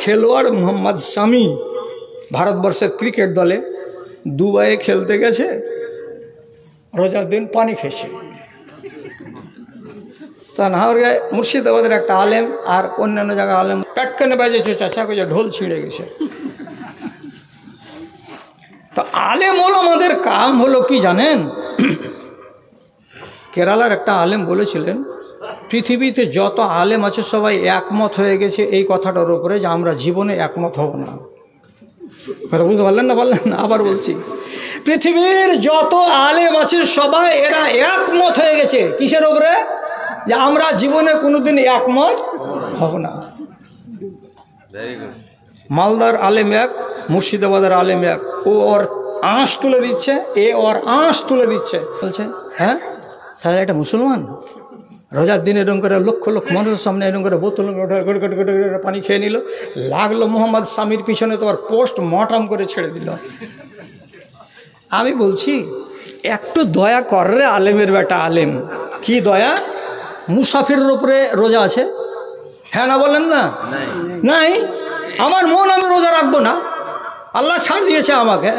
খেলোয়াড় মোহাম্মদ শামি ভারতবর্ষের ক্রিকেট দলে দুবাইয়ে খেলতে গেছে, রোজার দিন পানি খেয়েছে। মুর্শিদাবাদের একটা আলেম আর অন্যান্য জায়গায় আলেম প্যাটকানে বাজেছে, চাচা যে ঢোল ছিঁড়ে গেছে। তো আলেম হলো আমাদের কাম হলো কি জানেন? কেরালার একটা আলেম বলেছিলেন পৃথিবীতে যত আলেম আছে সবাই একমত হয়ে গেছে এই কথাটার উপরে যে আমরা জীবনে একমত হব না। কথা বুঝতে পারলেন না? বললেন না? আবার বলছি, পৃথিবীর যত আলেম আছে সবাই এরা একমত হয়ে গেছে কিসের উপরে? যে আমরা জীবনে কোনোদিন একমত হব না। মালদার আলেম এক, মুর্শিদাবাদের আলেম এক, ও ওর আঁশ তুলে দিচ্ছে, এ ওর আঁশ তুলে দিচ্ছে, বলছে হ্যাঁ সারা এটা মুসলমান রোজার দিন এরকম করে লক্ষ লক্ষ মানুষের সামনে এরকম করে বোতল পানি খেয়ে নিল, লাগলো মোহাম্মদ শামির পিছনে, তো আর পোস্ট মটাম করে ছেড়ে দিল। আমি বলছি একটু দয়া কর রে আলেমের বেটা আলেম। কি দয়া? মুসাফিরের উপরে রোজা আছে, হ্যাঁ না বলেন না? নাই, আমার মন আমি রোজা রাখবো না, আল্লাহ ছাড় দিয়েছে আমাকে।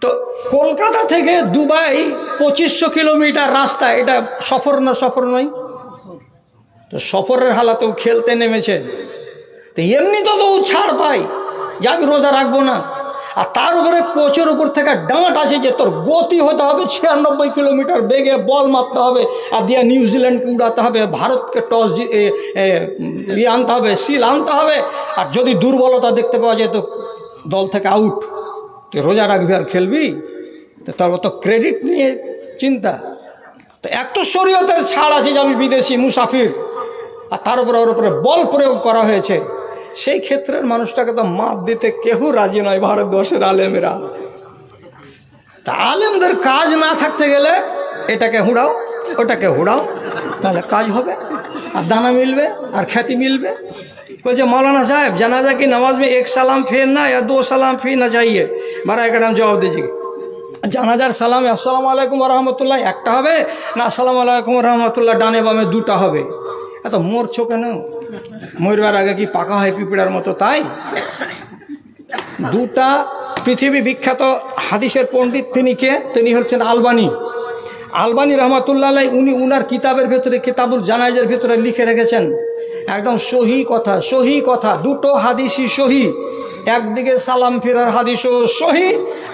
তো কলকাতা থেকে দুবাই 2500 কিলোমিটার রাস্তা, এটা সফর না? সফর নয় তো সফরের হালাতেও খেলতে নেমেছে, তো এমনি তো ছাড় পাই যে আমি রোজা রাখবো না। আর তার উপরে কোচের উপর থেকে ডাঁট আছে যে তোর গতি হতে হবে 96 কিলোমিটার বেগে, বল মারতে হবে, আর দিয়ে নিউজিল্যান্ডকে উড়াতে হবে, ভারতকে টস আনতে হবে, সিল আনতে হবে, আর যদি দুর্বলতা দেখতে পাওয়া যায় তো দল থেকে আউট। তুই রোজা রাখবি আর খেলবি? তো তার তো ক্রেডিট নিয়ে চিন্তা। তো একটা শরীয়তের ছাড় আছে যে আমি বিদেশি মুসাফির, আর তার উপরে ওর উপরে বল প্রয়োগ করা হয়েছে, সেই ক্ষেত্রের মানুষটাকে তো মাপ দিতে কেউ রাজি নয় ভারতবর্ষের আলেমেরা। তা আলেমদের কাজ না থাকতে গেলে এটাকে হুড়াও ওটাকে হুড়াও, তাহলে কাজ হবে আর দানা মিলবে আর খ্যাতি মিলবে। বলছে मौलाना साहब जनाजा की नमाज में एक सलाम फेरना या 2 सलाम फेरना चाहिए? बड़ा कराम जवाब दीजिए। জানাজার সালামে আসসালামু আলাইকুম ওয়া রাহমাতুল্লাহ একটা হবে না আসসালামু আলাইকুম ওয়া রাহমাতুল্লাহ ডানে বামে দুটা হবে? এত মরছো কেন? মরবার আগে কি পাকা হয় পিঁপড়ার মতো? তাই দুটা পৃথিবী বিখ্যাত হাদিসের পণ্ডিত, তিনি কে? তিনি হচ্ছেন আলবানী। আলবানী রহমাতুল্লাহ আলাইহি, উনি উনার কিতাবের ভেতরে, কিতাবুল জানাইজের ভেতরে লিখে রেখেছেন একদম সহি কথা, সহি কথা, দুটো হাদিসই সহি। একদিকে সালাম ফেরার হাদিসও সহি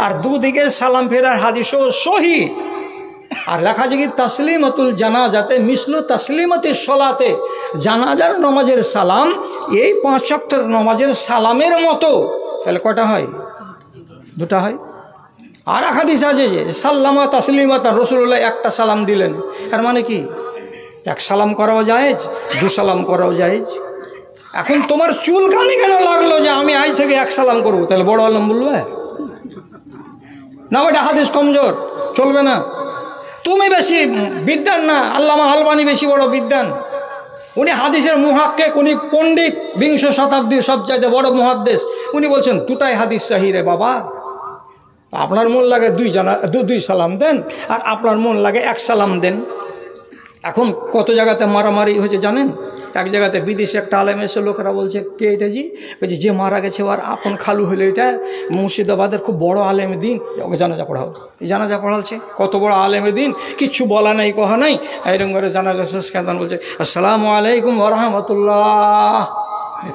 আর দুদিকে সালাম ফেরার হাদিসও সহি। আর লেখা আছে কি তাসলিমাতুল জানাজাতে মিসলু তাসলিমাতি সলাতে, জানাজার নামাজের সালাম এই 5 ওয়াক্তের নামাজের সালামের মতো। তাহলে কটা হয়? দুটা হয়। আর এক হাদিস আছে যে সাল্লামা তাসলিমাতা, রাসূলুল্লাহ একটা সালাম দিলেন। এর মানে কি? এক সালাম করাও জায়েজ, 2 সালাম করাও জায়েজ। এখন তোমার চুলকানি কেন লাগলো যে আমি আজ থেকে 1 সালাম করবো? তাহলে বড় আলম বলবে না, ওইটা হাদিস কমজোর, চলবে না। তুমি বেশি বিদ্বান না, আল্লামা আলবানী বেশি বড় বিদ্বান, উনি হাদিসের মুহাক্কিক, উনি পণ্ডিত, 20 শতাব্দীর সবচাইতে বড় মুহাদ্দিস। উনি বলছেন দুটাই হাদিস সহিহ রে বাবা। আপনার মন লাগে 2 সালাম দেন, আর আপনার মন লাগে 1 সালাম দেন। এখন কত জায়গাতে মারামারি হয়েছে জানেন? এক জায়গাতে বিদেশে একটা আলেম এসে লোকেরা বলছে কে এটা জি? বলছে যে মারা গেছে ওর আপন খালু হলো, এটা মুর্শিদাবাদের খুব বড় আলেম দিন, ওকে জানাজা পড়াও। জানাজা পড়ালছে, কত বড় আলেম দিন, কিচ্ছু বলা নাই কহা নাই, এরকম করে জানাজা শেষ কেন বলছে আসসালামু আলাইকুম ওয়া রাহমাতুল্লাহ,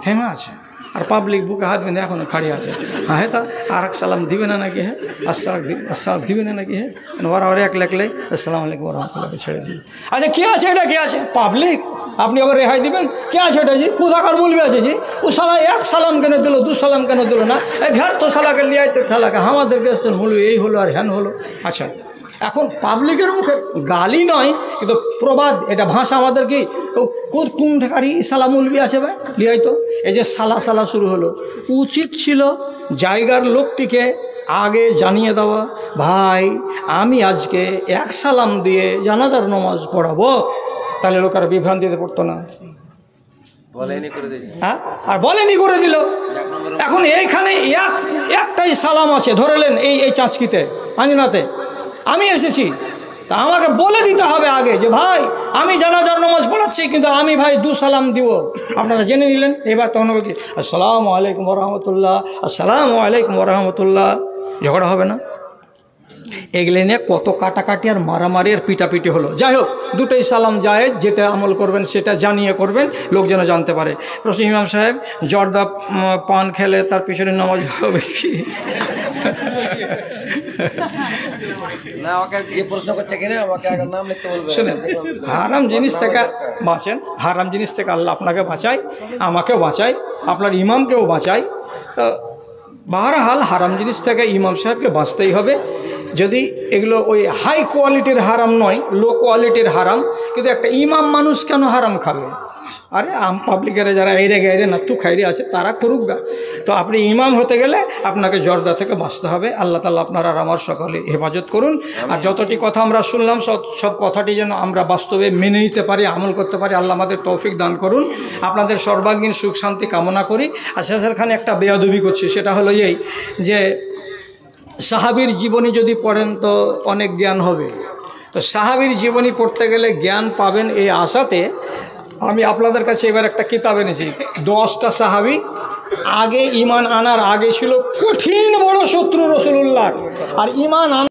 থেমে আছে। আর পাবলিক বুকে হাত বেঁধে এখনো খাড়ি আছে। হ্যাঁ তা আর 1 সালাম দিবে না নাকি? হ্যাঁ আসসালাম দিবে না নাকি? হ্যাঁ ওরা ওরা এক লেখলে আসসালামু আলাইকুম ওয়া রাহমাতুল্লাহ ছেড়ে দিই। আচ্ছা কে আছে এটা? কে আছে? পাবলিক। আপনি ওকে রেহাই দিবেন? কে আছে এটা জি? কোথাকার বলবে আছে জি? ও সালা 1 সালাম কেন দিল, 2 সালাম কেন দিল না? ঘর তো সালাকে লিয়াই তো সালাকে আমাদেরকে হলো এই হলো আর হ্যান হলো। আচ্ছা এখন পাবলিকের মুখে গালি নয় কিন্তু প্রবাদ, এটা ভাষা আমাদের কি কোন ঠেকারি সালামুলবি আছে ভাই লিয়াই তো। এই যে সালা সালা শুরু হলো, উচিত ছিল জায়গার লোকটিকে আগে জানিয়ে দেওয়া, ভাই আমি আজকে 1 সালাম দিয়ে জানাজার নামাজ পড়াবো, তাহলে লোকেরা বিভ্রান্তিতে পড়তো না। হ্যাঁ আর বলেনি করে দিল। এখন এইখানে একটাই সালাম আছে, ধরেলেন এই চাঁচকিতে আঞ্জনাতে আমি এসেছি, তা আমাকে বলে দিতে হবে আগে যে ভাই আমি জানাজার নামাজ পড়াচ্ছি, কিন্তু আমি ভাই 2 সালাম দিব। আপনারা জেনে নিলেন। এবার তখন হবে কি, আসসালামু আলাইকুম রহমতুল্লাহ, আসসালামু আলাইকুম রহমতুল্লাহ, ঝগড়া হবে না? এগুলো নিয়ে কত কাটাকাটি আর মারামারি আর পিটাপিটি হলো। যাই হোক, দুটোই সালাম জায়েজ, যেটা আমল করবেন সেটা জানিয়ে করবেন, লোক যেন জানতে পারে। রসুল ইমাম সাহেব জর্দা পান খেলে তার পিছনে নামাজ হবে কি? শুনেন, হারাম জিনিস থেকে বাঁচেন, হারাম জিনিস থেকে আল্লাহ আপনাকে বাঁচায়, আমাকেও বাঁচায়, আপনার ইমামকেও বাঁচায়। তো বাহরহাল হারাম জিনিস থেকে ইমাম সাহেবকে বাঁচতেই হবে। যদি এগুলো ওই হাই কোয়ালিটির হারাম নয়, লো কোয়ালিটির হারাম, কিন্তু একটা ইমাম মানুষ কেন হারাম খাবে? আরে পাবলিকের যারা এরে গাইরে নাত্তু খাইরে আছে তারা করুক গা। তো আপনি ইমাম হতে গেলে আপনাকে জর্দা থেকে বাঁচতে হবে। আল্লাহ তাআলা আপনার আর আমার সকলে হেফাজত করুন। আর যতটি কথা আমরা শুনলাম সব কথাটি যেন আমরা বাস্তবে মেনে নিতে পারি, আমল করতে পারি। আল্লাহ আমাদের তৌফিক দান করুন। আপনাদের সর্বাঙ্গীন সুখ শান্তি কামনা করি। আর সেখানে একটা বেয়াদবি করছি, সেটা হলো এই যে সাহাবীর জীবনী যদি পড়েন তো অনেক জ্ঞান হবে। তো সাহাবীর জীবনী পড়তে গেলে জ্ঞান পাবেন এই আশাতে আমি আপনাদের কাছে এবার একটা কিতাব এনেছি। 10টা সাহাবী আগে ঈমান আনার আগে ছিল কঠিন বড় শত্রু রাসূলুল্লাহর, আর ঈমান